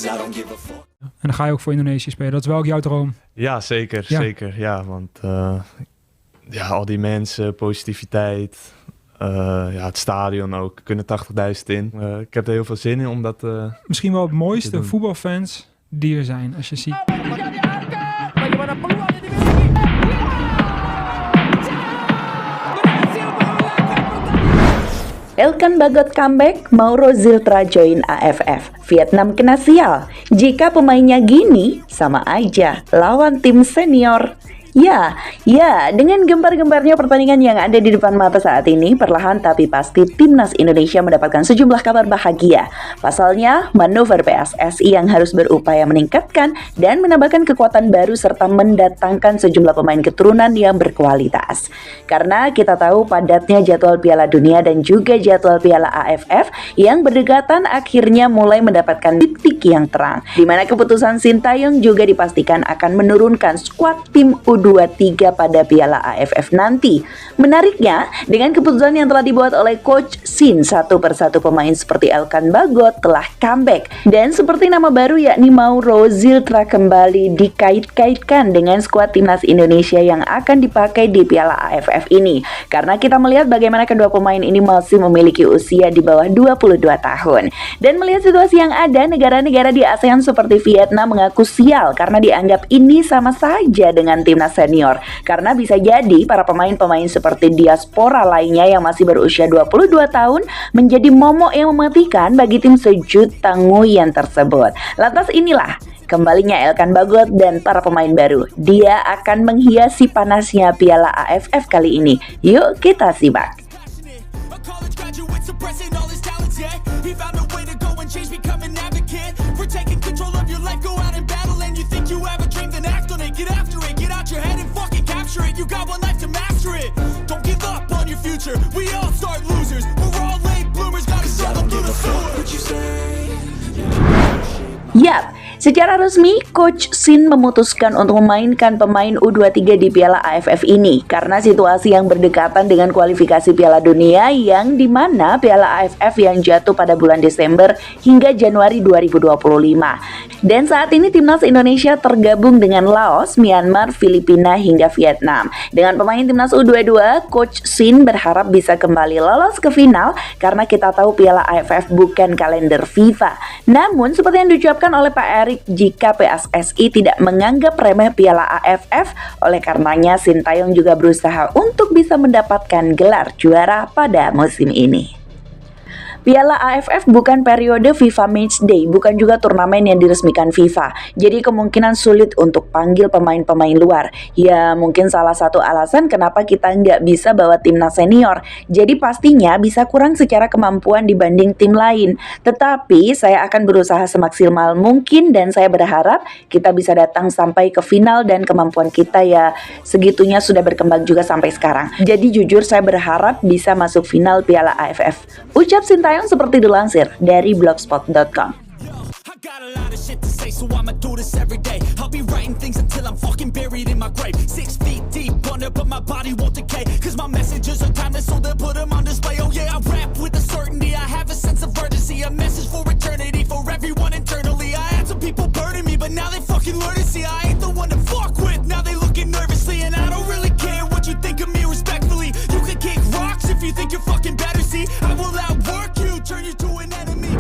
En dan ga je ook voor Indonesië spelen. Dat is wel ook jouw droom. Ja, zeker. Ja. Zeker. Ja, want al die mensen, positiviteit. Het stadion ook. Er kunnen 80.000 in. Ik heb er heel veel zin in om dat... Misschien wel het te mooiste doen. voetbalfans die er zijn. Als je ziet. Elkan Bagot comeback, Mauro Ziltra join AFF. Vietnam kena sial. Jika pemainnya gini, sama aja lawan tim senior. Ya, dengan gembar-gembarnya pertandingan yang ada di depan mata saat ini, perlahan tapi pasti Timnas Indonesia mendapatkan sejumlah kabar bahagia. Pasalnya, manuver PSSI yang harus berupaya meningkatkan dan menambahkan kekuatan baru serta mendatangkan sejumlah pemain keturunan yang berkualitas. Karena kita tahu padatnya jadwal Piala Dunia dan juga jadwal Piala AFF yang berdekatan akhirnya mulai mendapatkan titik yang terang, di mana keputusan Sintayong juga dipastikan akan menurunkan skuad tim U23 pada Piala AFF nanti. Menariknya, dengan keputusan yang telah dibuat oleh Coach Shin, satu persatu pemain seperti Elkan Bagot telah comeback. Dan seperti nama baru yakni Mauro Ziltra kembali dikait-kaitkan dengan skuad Timnas Indonesia yang akan dipakai di Piala AFF ini. Karena kita melihat bagaimana kedua pemain ini masih memiliki usia di bawah 22 tahun. Dan melihat situasi yang ada, negara-negara di ASEAN seperti Vietnam mengaku sial karena dianggap ini sama saja dengan Timnas senior, karena bisa jadi para pemain-pemain seperti diaspora lainnya yang masih berusia 22 tahun menjadi momok yang mematikan bagi tim sejuta nguyen tersebut. Lantas inilah kembalinya Elkan Bagot dan para pemain baru. Dia akan menghiasi panasnya Piala AFF kali ini. Yuk kita simak. You got one life to master it. Don't give up on your future. We all start losers. We're all late bloomers. Gotta struggle through the sewer. Yap, secara resmi Coach Shin memutuskan untuk memainkan pemain U23 di Piala AFF ini karena situasi yang berdekatan dengan kualifikasi Piala Dunia yang dimana Piala AFF yang jatuh pada bulan Desember hingga Januari 2025. Dan saat ini Timnas Indonesia tergabung dengan Laos, Myanmar, Filipina hingga Vietnam. Dengan pemain Timnas U22, Coach Shin berharap bisa kembali lolos ke final karena kita tahu Piala AFF bukan kalender FIFA. Namun seperti yang diucapkan oleh Pak Erik, jika PSSI tidak menganggap remeh Piala AFF, oleh karenanya Sintayong juga berusaha untuk bisa mendapatkan gelar juara pada musim ini. Piala AFF bukan periode FIFA Matchday, bukan juga turnamen yang diresmikan FIFA. Jadi kemungkinan sulit untuk panggil pemain-pemain luar. Ya mungkin salah satu alasan kenapa kita nggak bisa bawa timnas senior. Jadi pastinya bisa kurang secara kemampuan dibanding tim lain. Tetapi saya akan berusaha semaksimal mungkin dan saya berharap kita bisa datang sampai ke final dan kemampuan kita ya segitunya sudah berkembang juga sampai sekarang. Jadi jujur saya berharap bisa masuk final Piala AFF. Ucap Sintayong seperti dilansir dari blogspot.com. I got a lot of shit to say, so I'ma do this every day. I'll be writing things until I'm fucking buried in my grave. 6 feet deep under, but my body won't decay. Cause my messages are timeless, so they'll put them on display. Oh yeah, I rap with a certainty, I have a sense of urgency. A message for eternity, for everyone internally. I had some people burning me, but now they fucking learn to see I ain't the one to fuck with. Now they looking nervously, and I don't really care what you think of me respectfully. You can kick rocks if you think you're fucking better, see I will outwork you, turn you to an enemy.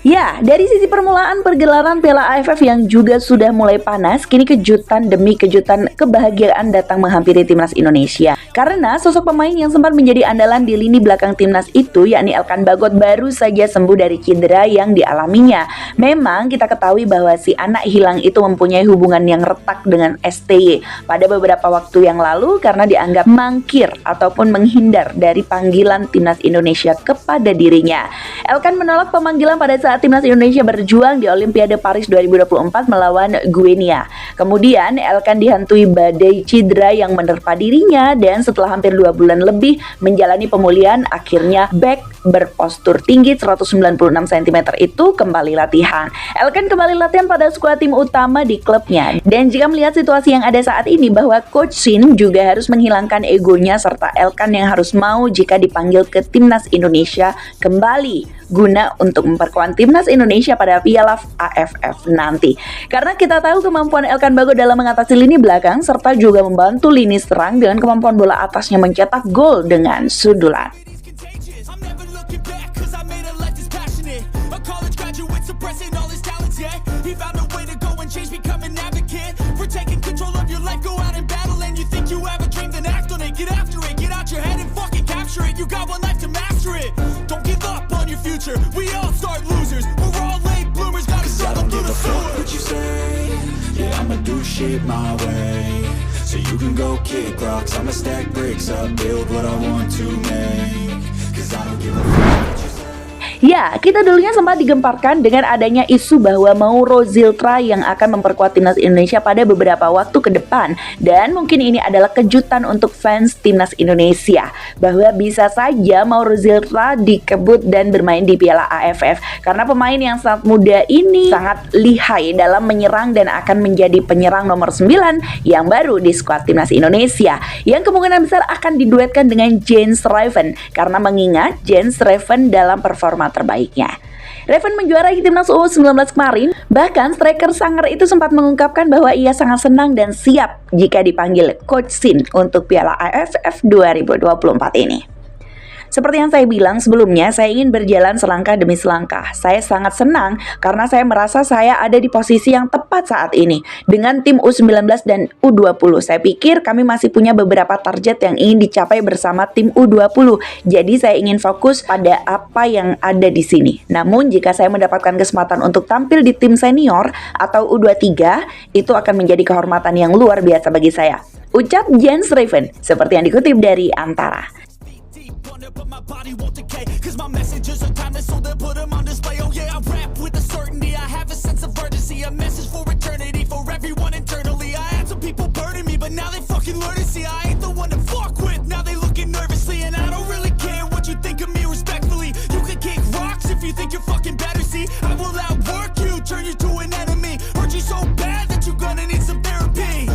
Ya, dari sisi permulaan pergelaran Piala AFF yang juga sudah mulai panas, kini kejutan demi kejutan kebahagiaan datang menghampiri Timnas Indonesia. Karena sosok pemain yang sempat menjadi andalan di lini belakang Timnas itu, yakni Elkan Bagot, baru saja sembuh dari cedera yang dialaminya. Memang kita ketahui bahwa si anak hilang itu mempunyai hubungan yang retak dengan STY pada beberapa waktu yang lalu karena dianggap mangkir ataupun menghindar dari panggilan Timnas Indonesia kepada dirinya. Elkan menolak pemanggilan pada saat Timnas Indonesia berjuang di Olimpiade Paris 2024 melawan Guinea. Kemudian Elkan dihantui badai cedera yang menerpa dirinya dan setelah hampir 2 bulan lebih menjalani pemulihan, akhirnya back berpostur tinggi 196 cm itu kembali latihan. Elkan kembali latihan pada skuad tim utama di klubnya. Dan jika melihat situasi yang ada saat ini bahwa Coach Shin juga harus menghilangkan egonya serta Elkan yang harus mau jika dipanggil ke Timnas Indonesia kembali guna untuk memperkuat tim timnas Indonesia pada Piala AFF nanti. Karena kita tahu kemampuan Elkan Bagot dalam mengatasi lini belakang serta juga membantu lini serang dengan kemampuan bola atasnya mencetak gol dengan sundulan. I'm never looking back, cause I made a life that's passionate. A college graduate suppressing all his talents, yeah. He found a way to go and change, become an advocate. For taking control of your life, go out and battle. And you think you have a dream, then act on it. Get after it, get out your head and fucking capture it. You got one life to master it. Don't give up on your future. We all start losers. We're all late bloomers, gotta struggle through the sewer. What you say? Yeah, I'ma do shit my way. So you can go kick rocks, I'ma stack bricks up, build what I want to make. Cause I don't give a fuck what you say. Ya, kita dulunya sempat digemparkan dengan adanya isu bahwa Mauro Ziltra yang akan memperkuat timnas Indonesia pada beberapa waktu ke depan. Dan mungkin ini adalah kejutan untuk fans timnas Indonesia, bahwa bisa saja Mauro Ziltra dikebut dan bermain di Piala AFF. Karena pemain yang sangat muda ini sangat lihai dalam menyerang dan akan menjadi penyerang nomor 9 yang baru di skuad timnas Indonesia, yang kemungkinan besar akan diduetkan dengan Jens Raven. Karena mengingat Jens Raven dalam performa terbaiknya. Raven menjuarai timnas U19 kemarin, bahkan striker Sangger itu sempat mengungkapkan bahwa ia sangat senang dan siap jika dipanggil Coach Shin untuk Piala AFF 2024 ini. Seperti yang saya bilang sebelumnya, saya ingin berjalan selangkah demi selangkah. Saya sangat senang karena saya merasa saya ada di posisi yang tepat saat ini. Dengan tim U19 dan U20, saya pikir kami masih punya beberapa target yang ingin dicapai bersama tim U20. Jadi saya ingin fokus pada apa yang ada di sini. Namun jika saya mendapatkan kesempatan untuk tampil di tim senior atau U23, itu akan menjadi kehormatan yang luar biasa bagi saya. Ucap Jens Raven, seperti yang dikutip dari Antara. But my body won't decay, cause my messages are timeless, so they'll put them on display. Oh yeah, I rap with a certainty, I have a sense of urgency, a message for eternity, for everyone internally. I had some people burning me, but now they fucking learn to see I ain't the one to fuck with, now they looking nervously. And I don't really care what you think of me respectfully. You can kick rocks if you think you're fucking better, see I will outwork you, turn you to an enemy. Hurt you so bad that you're gonna need some therapy.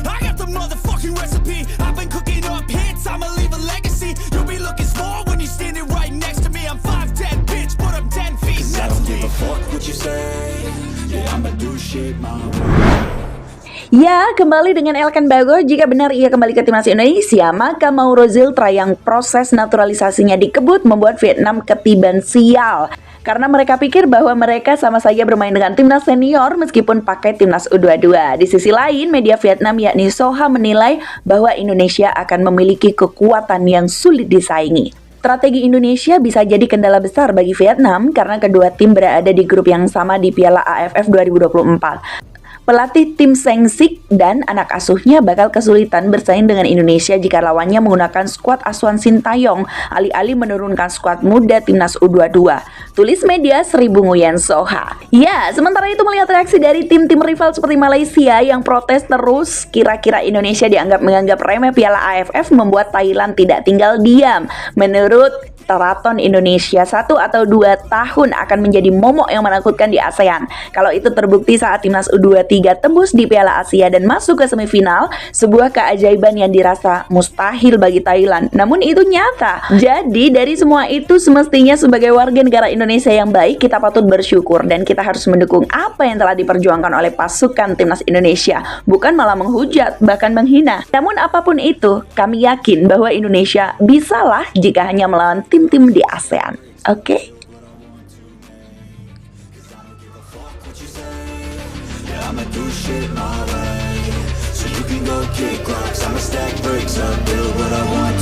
I got the motherfucking recipe, I've been cooking up hits, I'ma leave a legacy. You'll be looking small when you're standing right next to me. I'm 5'10", bitch, but I'm 10 feet Cause I next don't to give me. a fuck what you say. Yeah, I'ma do shit my way. Ya, kembali dengan Elkan Bagot. Jika benar ia kembali ke timnas Indonesia, maka Mauro Ziltra yang proses naturalisasinya dikebut membuat Vietnam ketiban sial. Karena mereka pikir bahwa mereka sama saja bermain dengan timnas senior meskipun pakai timnas U22. Di sisi lain, media Vietnam yakni Soha menilai bahwa Indonesia akan memiliki kekuatan yang sulit disaingi. Strategi Indonesia bisa jadi kendala besar bagi Vietnam karena kedua tim berada di grup yang sama di Piala AFF 2024. Pelatih tim Seng Sik dan anak asuhnya bakal kesulitan bersaing dengan Indonesia jika lawannya menggunakan skuad asuhan Sintayong, alih-alih menurunkan skuad muda timnas U22. Tulis media Seribu Nguyen Soha. Ya, sementara itu melihat reaksi dari tim-tim rival seperti Malaysia yang protes terus, kira-kira Indonesia menganggap remeh Piala AFF membuat Thailand tidak tinggal diam. Menurut Teraton Indonesia 1 atau 2 tahun akan menjadi momok yang menakutkan di ASEAN. Kalau itu terbukti saat timnas U23 tembus di Piala Asia dan masuk ke semifinal, sebuah keajaiban yang dirasa mustahil bagi Thailand. Namun itu nyata. Jadi dari semua itu semestinya sebagai warga negara Indonesia yang baik, kita patut bersyukur dan kita harus mendukung apa yang telah diperjuangkan oleh pasukan timnas Indonesia, bukan malah menghujat bahkan menghina. Namun apapun itu, kami yakin bahwa Indonesia bisalah jika hanya melawan tim-tim di ASEAN. Oke? I'ma do shit my way. So you can go kick rocks, I'ma stack bricks up, build what I want